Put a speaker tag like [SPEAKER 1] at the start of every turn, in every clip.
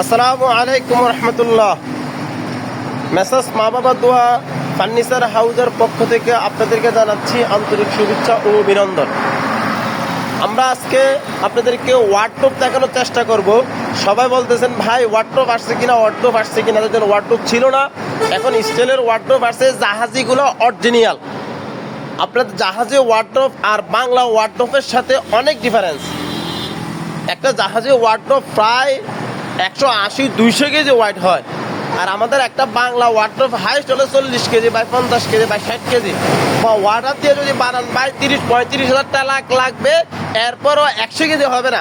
[SPEAKER 1] আসসালামু আলাইকুম রহমতুল্লাহ। মেসাস মা বাবা দোয়া ফার্নিচার হাউসের পক্ষ থেকে আপনাদেরকে জানাচ্ছি আন্তরিক শুভেচ্ছা ও অভিনন্দন। আমরা আজকে আপনাদেরকে ওয়ার্ডরোব দেখানোর চেষ্টা করব। সবাই বলতেছেন ভাই ওয়ার্ডরোব আসছে কিনা, ওয়ার্ডরোব আসছে কিনা। তাদের ওয়ার্ডরোব ছিল না, এখন স্টিলের ওয়ার্ডরোব আসছে, জাহাজিগুলো অরিজিনাল। আপনাদের জাহাজে ওয়ার্ডরোব আর বাংলা ওয়ার্ডরোবের সাথে অনেক ডিফারেন্স। একটা জাহাজে ওয়ার্ডরোব প্রায় 180-200 কেজি ওয়াইড হয়, আর আমাদের একটা বাংলা ওয়ার্ডরোব হাইস্ট হলো 40 KG by 50 KG by 60 KG. বা ওয়ার্ডার দিয়ে যদি বানান ভাই 30-35 হাজার টাকা লাগবে, এরপরও 100 কেজি হবে না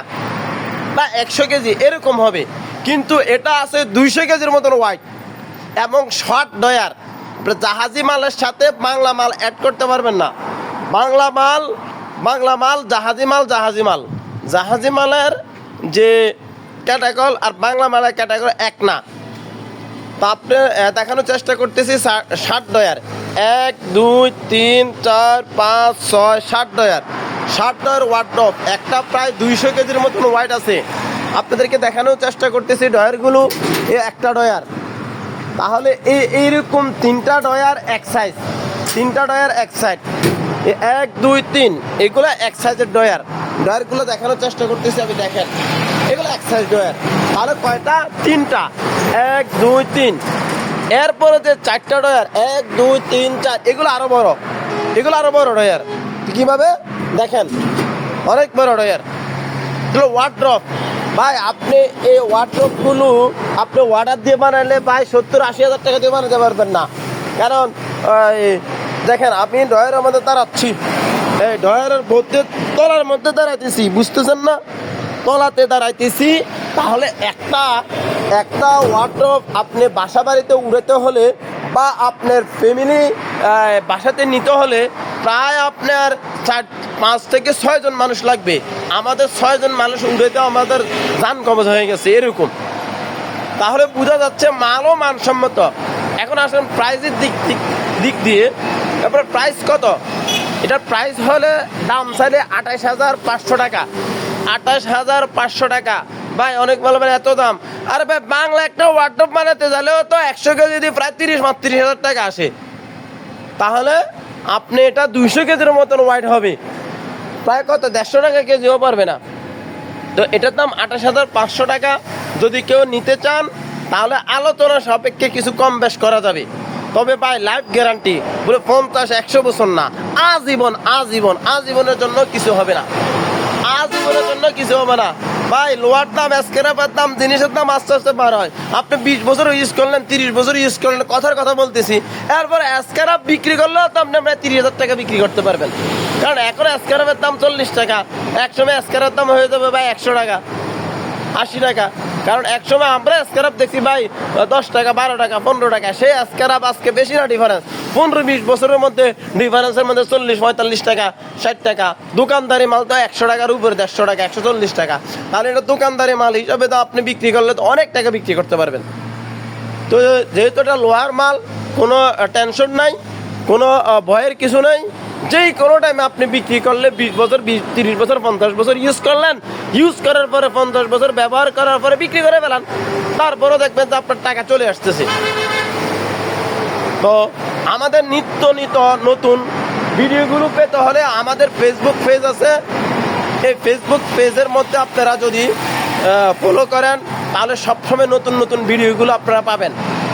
[SPEAKER 1] বা 100 কেজি এরকম হবে। কিন্তু এটা আছে 200 কেজির মতন ওয়াইড এবং শর্ট ডয়ার। জাহাজি মালের সাথে বাংলা মাল অ্যাড করতে পারবেন না। বাংলা মাল, জাহাজি মাল। জাহাজি মালের যে ক্যাটাগরি আর বাংলা মালের ক্যাটাগরি এক না। তো আপনি দেখানোর চেষ্টা করতেছি 60 ডয়ার, 1 2 3 4 5 6 60 ডয়ার। 60 ডয়ার ওয়ার্ডরোব একটা প্রায় 200 কেজির মতন ওয়াইড আছে। আপনাদেরকে দেখানোর চেষ্টা করতেছি ডয়ারগুলো। একটা ডয়ার, তাহলে এইরকম 3টা ডয়ার এক সাইজ, 3টা ডয়ার এক সাইড, 1 2 3 এগুলো এক সাইজের ডয়ারগুলো দেখানোর চেষ্টা করতেছি আমি। দেখেন এগুলো এক সাইজ ডয়ার। তাহলে কয়টা? 3টা, 1 2 3। এরপরে যে 4টা ডয়ার 1 2 3 4, এগুলো আরো বড় ডয়ার। কিভাবে দেখেন, অনেক বড় ডয়ার। এগুলো ওয়ার্ডরোব। ভাই আপনি এই ওয়ার্ডরোবগুলো আপনি অর্ডার দিয়ে বানালে ভাই 70-80 হাজার টাকা দিয়ে বানাতে পারবেন না। কারণ দেখেন আমি ডয়ারের মধ্যে দাঁড়াচ্ছি, এই ডয়ারের মধ্যে তলার মধ্যে দাঁড়াইতেছি, বুঝতেছেন না? তলাতে দাঁড়াইতেছি। তাহলে একটা ওয়ার্ডরোব আপনি বাসা বাড়িতে উড়াতে হলে বা আপনার ফ্যামিলি বাসাতে নিতে হলে প্রায় আপনার 5 থেকে 6 জন মানুষ লাগবে। আমাদের 6 জন মানুষ উড়াতে আমাদের জান কবজ হয়ে গেছে এরকম। তাহলে বোঝা যাচ্ছে মালও মানসম্মত। এখন আসেন প্রাইসের দিক দিয়ে। তারপরে প্রাইস কত? এটার প্রাইস হলে দাম চাইলে 28,500 টাকা। 28,500 টাকা। ভাই অনেক বলবেন এত দাম। আরে ভাই বাংলা একটা ওয়ার্ডরোব বানাতে গেলেও তো 100 কেজি দিয়ে প্রায় 30-32 হাজার টাকা আসে। তাহলে আপনি এটা 200 কেজির মতন ওয়াইড হবে, প্রায় কত 150 টাকা কেজিও পারবে না। তো এটার দাম 28,500 টাকা। যদি কেউ নিতে চান তাহলে আলোচনা সাপেক্ষে কিছু কম বেশ করা যাবে। তবে ভাই লাইফ গ্যারান্টি বলে 50-100 বছর না, আজীবনের জন্য কিছু হবে না। ভাই লোহার দাম, স্ক্র্যাপের দাম, জিনিসের দাম আস্তে আস্তে বার হয়। আপনি 20 বছর ইউজ করলেন, 30 বছর ইউজ করলেন, কথা বলতেছি। এরপর স্ক্র্যাপ বিক্রি করলেও তো আপনি প্রায় 30 হাজার টাকা বিক্রি করতে পারবেন। কারণ এখন স্ক্র্যাপের দাম 40 টাকা, একসময় স্ক্র্যাপের দাম হয়ে যাবে ভাই 100 টাকা, 80 টাকা। কারণ একসময় আমরা স্ক্র্যাপ দেখছি ভাই 10 টাকা, 12 টাকা, 15 টাকা। সেই স্ক্র্যাপ আজকে বেশি না ডিফারেন্স। 15-20 বছরের মধ্যে ডিফারেন্সের মধ্যে 40-45 টাকা, 60 টাকা। দোকানদারি মাল তো 100 টাকার উপরে, 150 টাকা, 140 টাকা। তাহলে এটা দোকানদারি মাল হিসাবে তো আপনি বিক্রি করলে তো অনেক টাকা বিক্রি করতে পারবেন। তো যেহেতু এটা লোহার মাল, কোনো টেনশন নাই, কোনো ভয়ের কিছু নাই। যেই কোনো টাইমে আপনি বিক্রি করলে 20 বছর, 30 বছর, 50 বছর ইউজ করলেন, ইউজ করার পরে 50 বছর ব্যবহার করার পরে বিক্রি করে ফেলান, তারপরও দেখবেন যে আপনার টাকা চলে আসতেছে। তো আমাদের নিত্য নতুন ভিডিওগুলো পেতে হলে আমাদের ফেসবুক পেজ আছে। এই ফেসবুক পেজের মধ্যে আপনারা যদি ফলো করেন তাহলে সবসময় নতুন ভিডিওগুলো আপনারা পাবেন।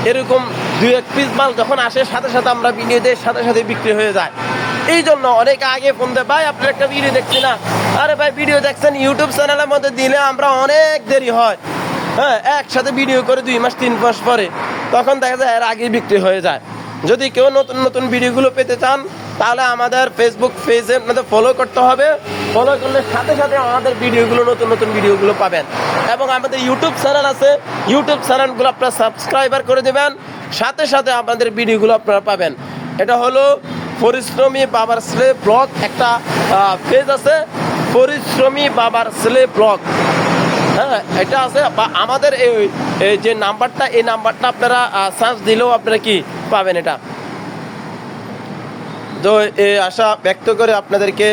[SPEAKER 1] এরকম 2-1 পিস মাল যখন আসে সাথে সাথে আমরা ভিডিও দিয়ে সাথে বিক্রি হয়ে যায়। এই জন্য অনেকে আগে ফোন দেয়, ভাই আপনার একটা ভিডিও দেখছি না। আরে ভাই ভিডিও দেখছেন ইউটিউব চ্যানেলের মধ্যে দিলে আমরা অনেক দেরি হয়। হ্যাঁ, একসাথে ভিডিও করে 2 মাস 3 মাস পরে তখন দেখা যায় এর আগে বিক্রি হয়ে যায়। যদি কেউ নতুন ভিডিওগুলো পেতে চান তাহলে আমাদের ফেসবুক পেজে আপনাদের ফলো করতে হবে। ফলো করলে সাথে সাথে আমাদের ভিডিওগুলো নতুন ভিডিওগুলো পাবেন। এবং আমাদের ইউটিউব চ্যানেল আছে, ইউটিউব চ্যানেলগুলো আপনারা সাবস্ক্রাইবার করে দেবেন, সাথে সাথে আমাদের ভিডিওগুলো আপনারা পাবেন। এটা হলো পরিশ্রমী বাবার ছেলে ব্লগ, একটা পেজ আছে পরিশ্রমী বাবার ছেলে ব্লগ। হ্যাঁ, এটা আছে। বা আমাদের এই যে নাম্বারটা, এই নাম্বারটা আপনারা সার্চ দিলেও আপনারা কি পাবেন এটা। তো এই আশা ব্যক্ত করে আপনাদেরকে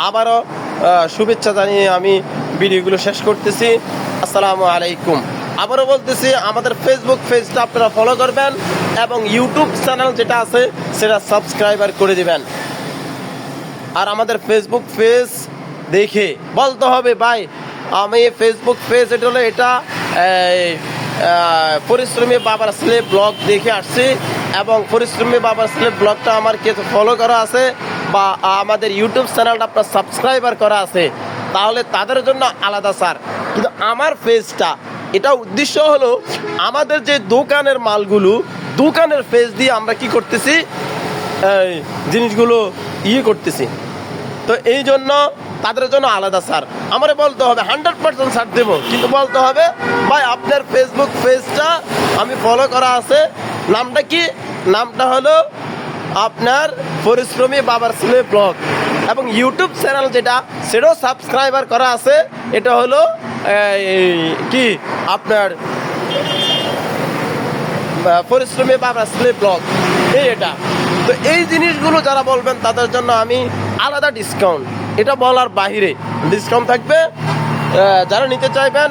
[SPEAKER 1] আবারও শুভেচ্ছা জানিয়ে আমি ভিডিওগুলো শেষ করতেছি। আসসালামু আলাইকুম। আবারও বলতেছি, আমাদের ফেসবুক পেজটা আপনারা ফলো করবেন এবং ইউটিউব চ্যানেল যেটা আছে সেটা সাবস্ক্রাইবার করে দিবেন। আর আমাদের ফেসবুক পেজ দেখে বলতে হবে, ভাই আমি ফেসবুক পেজ এটা হলো এটা পরিশ্রমী বাবার ছেলে ব্লগ দেখে আসছি এবং পরিশ্রমী বাবার ছেলে ব্লগটা আমার কিছু ফলো করা আছে বা আমাদের ইউটিউব চ্যানেলটা আপনার সাবস্ক্রাইবার করা আছে, তাহলে তাদের জন্য আলাদা স্যার। কিন্তু আমার পেজটা এটা উদ্দেশ্য হলো আমাদের যে দোকানের মালগুলো, দোকানের পেজ দিয়ে আমরা কি করতেছি, জিনিসগুলো করতেছি। তো এই জন্য তাদের জন্য আলাদা স্যার। আমারে বলতে হবে 100% ছাড় দেবো, কিন্তু বলতে হবে ভাই আপনার ফেসবুক পেজটা আমি ফলো করা আছে, নামটা কি, নামটা হলো আপনার পরিশ্রমী বাবার ছেলে ব্লগ এবং ইউটিউব চ্যানেল যেটা সেটাও সাবস্ক্রাইবার করা আছে, এটা হলো কি আপনার পরিশ্রমী বাবার ছেলে ব্লগ এটা। তো এই জিনিসগুলো যারা বলবেন তাদের জন্য আমি আলাদা ডিসকাউন্ট, এটা বলার বাহিরে ডিসকাউন্ট থাকবে। যারা নিতে চাইবেন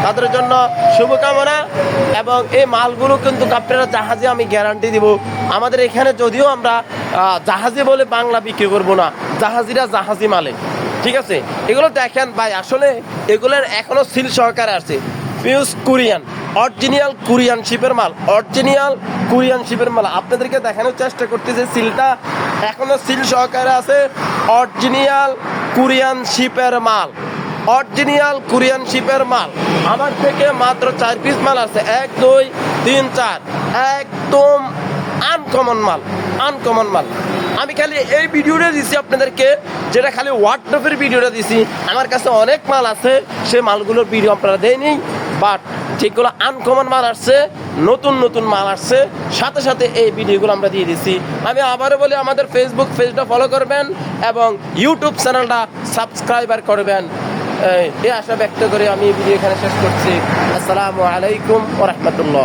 [SPEAKER 1] তাদের জন্য শুভকামনা। এবং এই মালগুলো কিন্তু আপনারা জাহাজে আমি গ্যারান্টি দিব। আমাদের এখানে যদিও আমরা জাহাজে বলে বাংলা বিক্রি করব না, জাহাজিরা জাহাজি মালে, ঠিক আছে। এগুলো দেখেন ভাই, আসলে এগুলোর এখনো সিল সহকারে আছে, পিউস কোরিয়ান, অরিজিনাল কোরিয়ান শিপের মাল, অরিজিনাল কোরিয়ান শিপের মাল। আপনাদেরকে দেখানোর চেষ্টা করতেছে, সিলটা এখনো সিল সহকারে আছে, অরিজিনাল কোরিয়ান শিপের মাল, অরিজিনাল কোরিয়ান শিপের মাল। আমার থেকে মাত্র 4 পিস মাল আছে, 1 2 3 4, একদম আনকমন মাল, আনকমন মাল। আমি খালি এই ভিডিওটা দিছি আপনাদেরকে, যেটা খালি হোয়াটসঅ্যাপের ভিডিওটা দিছি। আমার কাছে অনেক মাল আছে, সে মালগুলোর ভিডিও আপনারা দেয়নি, বাট যেগুলো আনকমন মাল আসছে, নতুন নতুন মাল আসছে, সাথে সাথে এই ভিডিওগুলো আমরা দিয়ে দিছি। আমি আবারও বলি, আমাদের ফেসবুক পেজটা ফলো করবেন এবং ইউটিউব চ্যানেলটা সাবস্ক্রাইবার করবেন। এই আশা ব্যক্ত করে আমি ভিডিও এখানে শেষ করছি। আসসালামু আলাইকুম ওয়া রাহমাতুল্লাহ।